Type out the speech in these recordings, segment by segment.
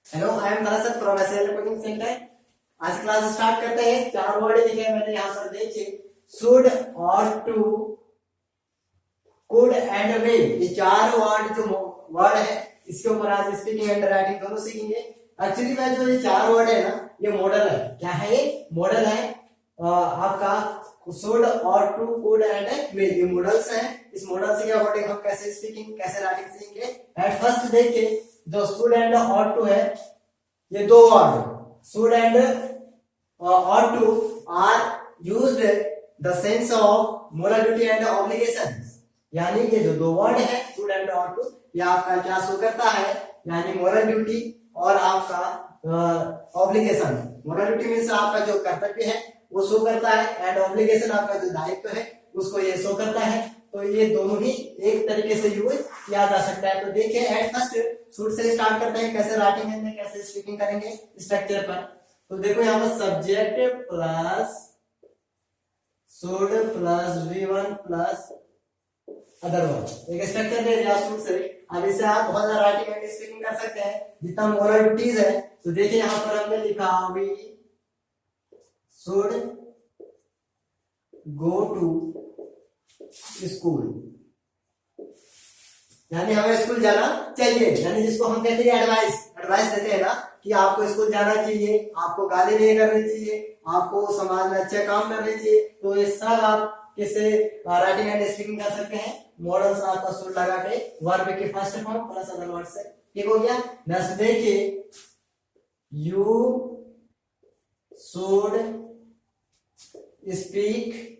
Hello, I am दरअसल from SL coaching centre. आज class start करते हैं। चार वर्ड लिखे हैं मैंने यहाँ पर, देखिए should, ought to, could and will. ये चार वर्ड जो वर्ड है इसके ऊपर आज स्पीकिंग एंड राइटिंग दोनों सीखेंगे। एक्चुअली में जो ये चार वर्ड है ना, ये मॉडल है। क्या है ये? मॉडल है आपका should, ought to, could and will. ये मॉडल्स हैं। इस मॉडल से क्या अकॉर्डिंग हम कैसे स्पीकिंग कैसे राइटिंग सीखेंगे। एट फर्स्ट देखिए, जो शुड एंड ऑट टू है, ये दो word should and ought to are used the sense of moral duty and obligations। यानी ये जो दो वर्ड है शुड एंड ought to, ये आपका क्या शो करता है, यानी मोरल ड्यूटी और आपका ऑब्लिगेशन। मोरल ड्यूटी मीन्स आपका जो कर्तव्य है वो शो करता है, एंड ऑब्लिगेशन आपका जो दायित्व है उसको ये शो करता है। तो ये दोनों ही एक तरीके से यूज किया जा सकता है। तो देखिए at first should say start करते हैं, कैसे राइटिंग में कैसे स्पीकिंग करेंगे स्ट्रक्चर पर। तो देखो यहाँ पर subject plus should plus V1 plus other word, एक स्ट्रक्चर दे दिया शुड से। अब इसे आप बहुत ज्यादा राइटिंग एंड स्पीकिंग कर सकते हैं जितना मोरल ड्यूटीज है। तो देखिए यहाँ पर हमने लिखा we should go to school, यानी हमें स्कूल जाना चाहिए। यानी जिसको हम कहते हैं एडवाइस देते हैं ना कि आपको स्कूल जाना चाहिए, आपको गाली नहीं करनी चाहिए, आपको समाज में अच्छे काम करने चाहिए। तो ये सब आप किससे राइटिंग एंड स्पीकिंग कर सकते हैं, मॉडल्स आपका शुड लगा के वर्ब के first form plus other word से। ठीक हो गया। नेक्स्ट देखिए, यू शुड स्पीक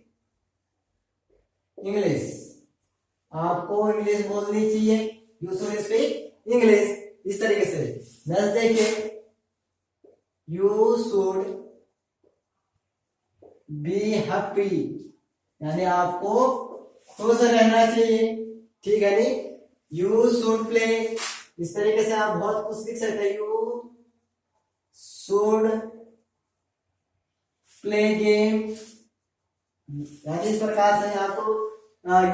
इंग्लिश, आपको इंग्लिश बोलनी चाहिए। यू शुड स्पीक इंग्लिश, इस तरीके से। नेक्स्ट देखिए, यू शुड बी हैप्पी, यानी आपको खुश रहना चाहिए। ठीक है नहीं। यू शुड प्ले, इस तरीके से आप बहुत कुछ लिख सकते हैं। यू शुड प्ले गेम, यानी इस प्रकार से आपको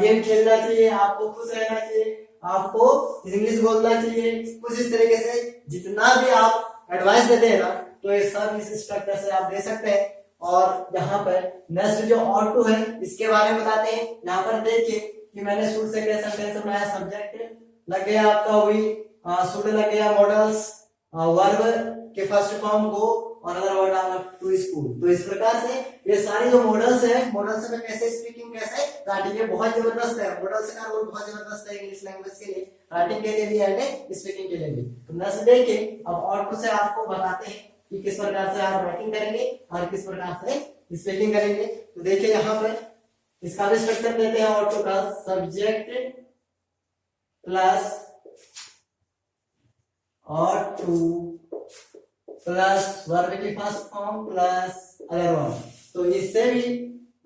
गेम खेलना चाहिए, आपको खुश रहना चाहिए, आपको इंग्लिश बोलना चाहिए। कुछ इस तरीके से जितना भी आप एडवाइस देते हैं ना, तो ये सब इस स्ट्रक्चर से आप दे सकते हैं। और यहाँ पर नेक्स्ट जो ऑट टू है इसके बारे में बताते हैं। यहाँ पर देखिए कि मैंने शुड से क्या सेंटेंस बनाया, सब्जेक्ट लग गया आपका वही, शुड लग गया मॉडल्स, वर्ब के फर्स्ट फॉर्म गो और other word our to school. तो इस प्रकार से ये सारी जो मॉडल्स है, मॉडल्स में कैसे स्पीकिंग कैसे राइटिंग, ये बहुत जबरदस्त है। मॉडल्स का रोल बहुत जबरदस्त है इंग्लिश लैंग्वेज के लिए, राइटिंग के लिए भी एंड स्पीकिंग के लिए भी। तो नेक्स्ट देखिए, अब और कुछ से आपको बताते हैं कि किस प्रकार से आप राइटिंग करेंगे और किस प्रकार से स्पीकिंग करेंगे। तो देखिए यहाँ पर इसका भी स्ट्रक्चर देते हैं ऑटो का, सब्जेक्ट प्लस और टू प्लस वर्ब की first form plus other word. तो इससे भी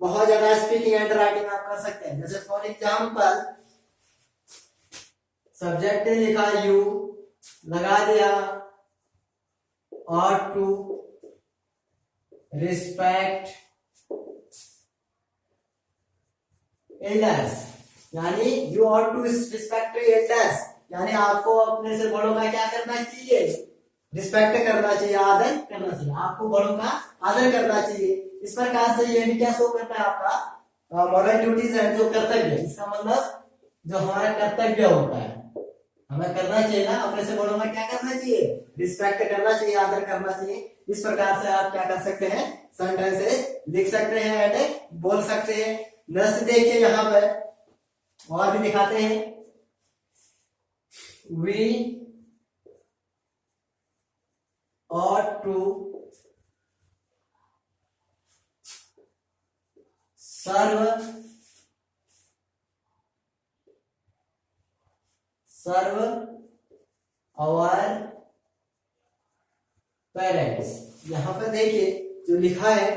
बहुत ज्यादा स्पीकिंग एंड राइटिंग आप कर सकते हैं। जैसे फॉर एग्जांपल, सब्जेक्ट ने लिखा यू, लगा दिया और टू रिस्पेक्ट एल्डर्स, यानी you ought to respect elders, यानी आपको अपने से बड़ों का क्या करना चाहिए, रिस्पेक्ट करना चाहिए, आदर करना चाहिए। आपको बड़ों का आदर करना चाहिए। इस प्रकार से ये भी क्या शो करता है, आपका मॉरल ड्यूटीज है, जो कर्तव्य। इसका मतलब जो हमारा कर्तव्य होता है हमें करना चाहिए ना, अपने से बड़ों का क्या करना चाहिए, रिस्पेक्ट करना चाहिए, आदर करना चाहिए। इस प्रकार से आप क्या कर सकते हैं, सेंटेंसेस लिख सकते हैं एंड बोल सकते हैं। नेक्स्ट देखिए यहाँ पर और भी दिखाते हैं, we ought to serve our parents. यहाँ पर देखिए जो लिखा है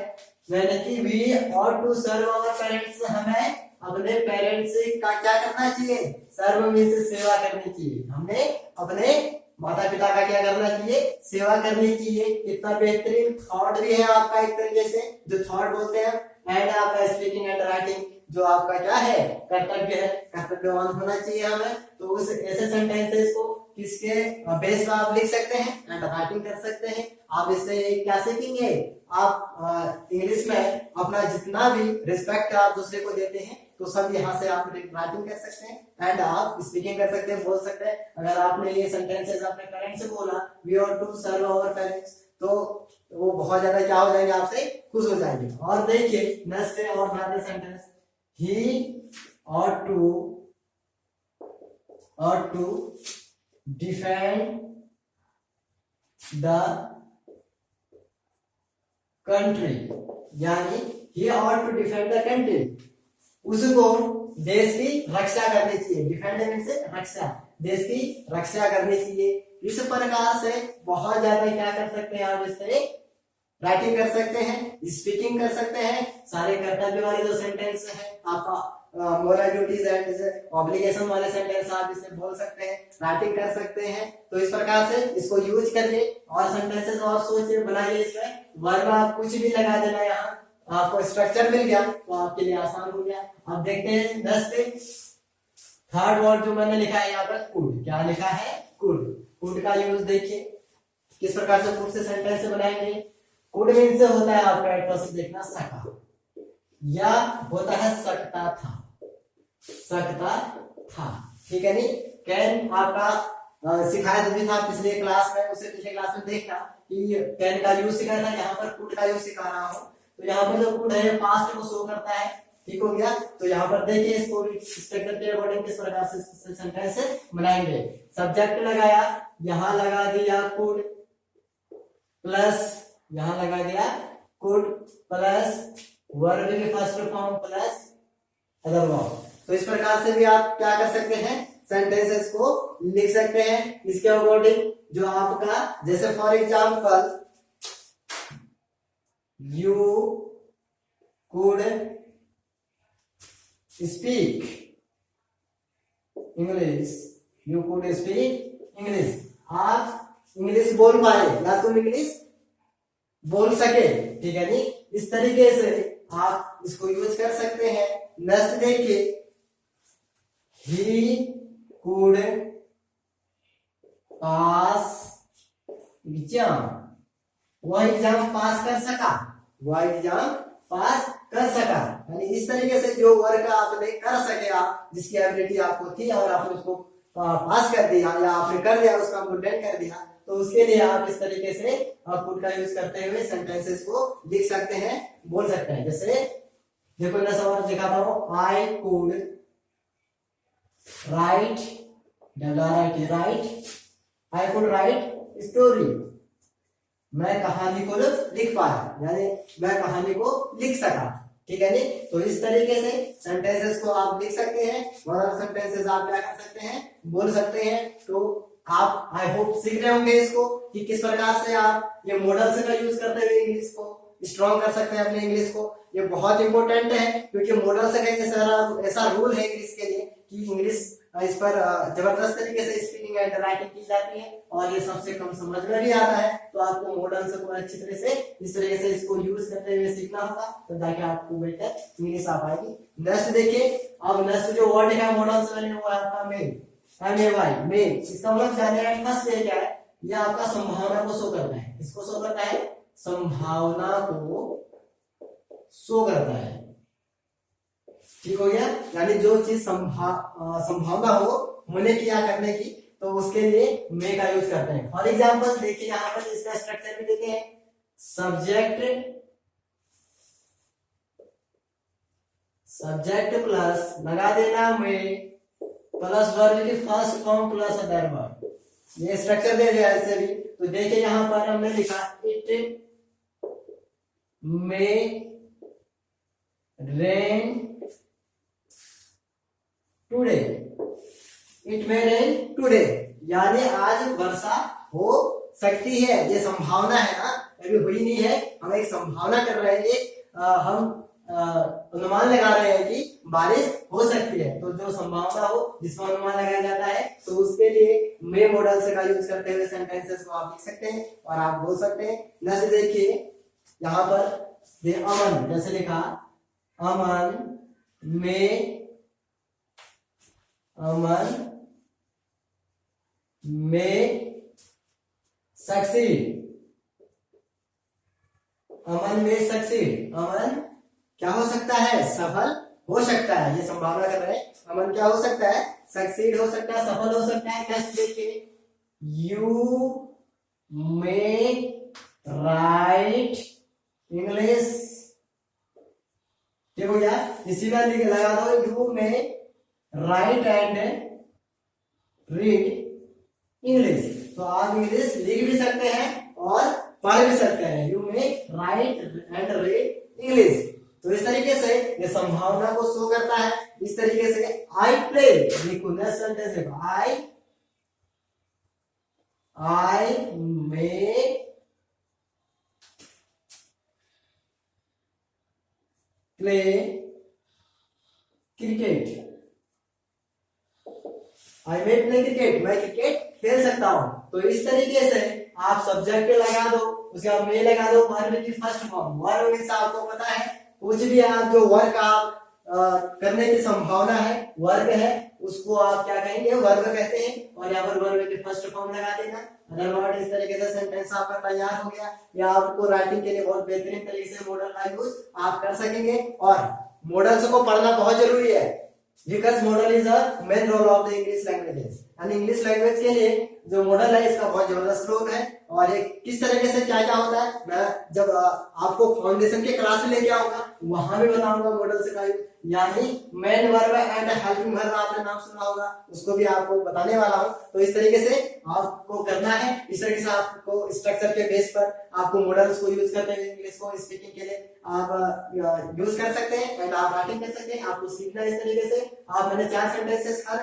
मैंने कि we ought to serve our parents, हमें अपने पेरेंट्स का क्या करना चाहिए, सर्व में से सेवा करनी चाहिए। हमने अपने माता पिता का क्या करना चाहिए, सेवा करनी चाहिए। कितना बेहतरीन थॉट भी है आपका, एक तरीके से जो थॉट बोलते हैं। एंड आपका स्पीकिंग एंड राइटिंग जो आपका क्या है, कर्तव्य है, कर्तव्यवान होना चाहिए हमें। तो उस ऐसे सेंटेंसेस को किसके बेस में आप लिख सकते हैं एंड राइटिंग कर सकते हैं। आप इससे क्या सीखेंगे, आप इंग्लिश में अपना जितना भी रिस्पेक्ट आप दूसरे को देते हैं तो सब यहाँ से आप राइटिंग कर सकते हैं एंड आप स्पीकिंग कर सकते हैं, बोल सकते हैं। अगर आपने ये सेंटेंसेस अपने पेरेंट्स से बोला we are to serve our parents, तो वो बहुत ज्यादा क्या हो जाएंगे, आपसे खुश हो जाएंगे। और देखिए नेक्स्ट है और ज्यादा sentence, he ought to defend the country, यानी he ought to defend the country, उसको देश की रक्षा करनी चाहिए। डिफेंड मीन्स रक्षा, देश की रक्षा करनी चाहिए। इस प्रकार से बहुत ज्यादा क्या कर सकते हैं आप, इससे राइटिंग कर सकते हैं, स्पीकिंग कर सकते हैं। सारे कर्तव्य वाले जो सेंटेंस है आपका मोरल ड्यूटीज एंड ऑब्लिगेशन वाले सेंटेंस आप इससे बोल सकते हैं, राइटिंग कर सकते हैं। तो इस प्रकार से इसको यूज करके और सेंटेंसेस और सोच बनाइए। इसमें वर्ब आप कुछ भी लगा देना, यहाँ आपको स्ट्रक्चर मिल गया तो आपके लिए आसान हो गया। अब देखते हैं नेक्स्ट थर्ड वर्ड जो मैंने लिखा है यहाँ पर, कुड। क्या लिखा है, कुड। कुड का यूज देखिए किस प्रकार से कुड से सेंटेंस बनाएंगे। कुड मीन से होता है आपका एटोस देखना सका, या होता है सकता था, सकता था, ठीक है। नहीं कैन आपका सिखाया भी था पिछले क्लास में, उससे पिछले क्लास में देखना कि कैन का यूज सिखाया था, यहाँ पर कुड का यूज सिखा रहा हूँ। तो यहाँ पर जो कुड है पास्ट को शो करता है, ठीक हो गया। तो यहाँ पर देखिए इसको स्ट्रक्चर के अकॉर्डिंग किस प्रकार से सेंटेंस बनाएंगे। सब्जेक्ट लगाया, यहाँ लगा दिया कुड प्लस, यहाँ लगा दिया कुड प्लस वर्ब की first form plus other verb. तो इस प्रकार से भी आप क्या कर सकते हैं, सेंटेंसेस को लिख सकते हैं इसके अकॉर्डिंग जो आपका, जैसे for example you could speak English, you could speak English, आप इंग्लिश बोल पाए या तुम इंग्लिश बोल सके, ठीक है। नहीं इस तरीके से आप इसको यूज कर सकते हैं। नेक्स्ट देखिए, ही कुड पास एग्जाम, वह एग्जाम पास कर सका, वह एग्जाम पास कर सका। यानी इस तरीके से जो वर्क आपने कर सके, आप जिसकी एबिलिटी आपको थी और आपने उसको पास कर दिया या आपने कर दिया, उसका कंप्लीट कर दिया, तो उसके लिए आप इस तरीके से कुड का यूज करते हुए सेंटेंसेस को लिख सकते हैं, बोल सकते हैं। जैसे देखो मैं सवाल दिखाता हूं, I could write, I could write story, मैं कहानी को लिख पाया, यानी मैं कहानी को लिख सका, ठीक है। नहीं तो इस तरीके से सेंटेंसेस को आप लिख सकते हैं और सेंटेंसेस आप क्या कर सकते हैं, बोल सकते हैं। तो आप आई होप सीख रहे होंगे इसको कि किस प्रकार से आप ये मॉडल्स का यूज करते हुए इंग्लिश को स्ट्रॉन्ग कर सकते हैं अपने इंग्लिश को। ये बहुत इंपॉर्टेंट है क्योंकि मॉडल्स का ऐसा रूल है इंग्लिश के लिए कि इंग्लिश इस पर जबरदस्त तरीके से स्पीकिंग एंड राइटिंग की जाती है और ये सबसे कम समझ में भी आता है। तो आपको मॉडल्स को अच्छी तरह से इस तरीके से इसको यूज करते हुए सीखना होगा, तो ताकि आपको बेहतर इंग्लिश आ पाएगी। नेक्स्ट देखिए, अब नेक्स्ट जो वर्ड है मॉडल्स में वो आपका मेल, MAY मेल। इसका मतलब जाने फर्स्ट है क्या है, ये आपका संभावना को शो करता है। इसको शो करता है, संभावना को शो करता है, ठीक हो गया। यानी जो चीज संभावना हो होने की या करने की, तो उसके लिए मे का यूज करते हैं। फॉर एग्जांपल देखिए यहाँ पर इसका स्ट्रक्चर भी देते हैं, सब्जेक्ट प्लस लगा देना में प्लस वर्ब की first form plus other verb, ये स्ट्रक्चर दे दिया ऐसे भी। तो देखिए यहाँ पर हमने लिखा it may rain today, it may rain today, यानी आज वर्षा हो सकती है। ये संभावना है ना, अभी हुई नहीं है, हम एक संभावना कर रहे हैं, हम अनुमान लगा रहे हैं कि बारिश हो सकती है। तो जो संभावना हो जिसका अनुमान लगाया जाता है, तो उसके लिए मे मॉडल से का यूज करते हुए सेंटेंसेस को आप लिख सकते हैं और आप बोल सकते हैं। जैसे देखिए यहाँ पर अमन, जैसे लिखा अमन में, अमन में सक्सीड, अमन में सक्सीड, अमन क्या हो सकता है, सफल हो सकता है, ये संभावना कर रहे हैं, अमन क्या हो सकता है, सक्सीड हो सकता है, सफल हो सकता है। नेक्स्ट देखिए, यू में राइट इंग्लिश, देखो यार इसी में लिख लगा दो, यू में राइट एंड रीड इंग्लिश, तो आप इंग्लिश लिख भी सकते हैं और पढ़ भी सकते हैं, यू में राइट एंड रीड इंग्लिश। तो इस तरीके से ये संभावना को शो करता है। इस तरीके से आई प्ले, लिखो नेक्स्ट सेंटेंस है, आई मे प्ले क्रिकेट, आई मे प्ले क्रिकेट, मैं क्रिकेट खेल सकता हूं। तो इस तरीके से आप सब्जेक्ट लगा दो, उसके बाद मे लगा दो, वर्ब की फर्स्ट फॉर्म, वर्ब मींस आपको पता है कुछ भी आप जो वर्क आप करने की संभावना है, वर्ग है, उसको आप क्या कहेंगे, वर्ग कहते हैं। और यहाँ पर वर्ग की फर्स्ट फॉर्म लगा देना। अदर वर्ड, इस तरीके से सेंटेंस आपका तैयार हो गया। या आपको राइटिंग के लिए बहुत बेहतरीन तरीके से मॉडल का यूज आप कर सकेंगे। और मॉडल्स को पढ़ना बहुत जरूरी है, because model is a main role of the English languages. यानी इंग्लिश लैंग्वेज के लिए जो मॉडल है इसका बहुत जबरदस्त रोल है। और ये किस तरीके से क्या क्या होता है, मैं जब आपको फाउंडेशन के क्लास में लेके आऊंगा वहां भी बताऊंगा मॉडल से का यूज। यानी main verb and helping verb आपने नाम सुना होगा, उसको भी आपको बताने वाला हूं। तो इस तरीके से आपको करना है, इस तरीके से आपको स्ट्रक्चर के बेस पर आपको मॉडल्स को यूज करते हैं, इंग्लिश को स्पीकिंग के लिए आप यूज कर सकते हैं एंड आप राइटिंग कर सकते हैं। आपको सीखना है इस तरीके से। आप मैंने 4 सेंटेंसेस हर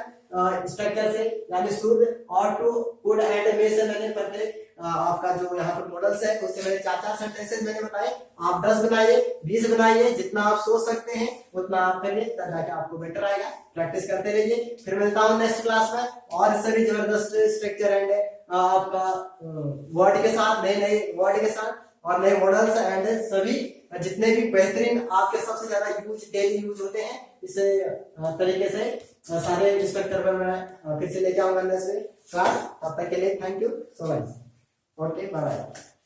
स्ट्रक्चर से, यानी शुड, और टू, कुड एंड मे से मैंने पढ़े आपका जो यहाँ पर मॉडल्स है उससे मैंने 4 सेंटेंसेस मैंने बताए। आप 10 बनाइए, 20 बनाइए, जितना आप सोच सकते हैं उतना आप करिए, तब जाके आपको बेटर आएगा। प्रैक्टिस करते रहिए। फिर मिलता हूँ नेक्स्ट क्लास में और सभी जबरदस्त स्ट्रक्चर एंड आपका वर्ड के साथ, नए नए वर्ड के साथ और नए मॉडल्स एंड सभी जितने भी बेहतरीन आपके सबसे ज्यादा यूज डेली यूज होते हैं, इस तरीके से सारे स्ट्रक्चर पर मैं फिर से लेके आऊंगा नेक्स्ट क्लास। तब तक के लिए thank you so much. Okay, bye bye.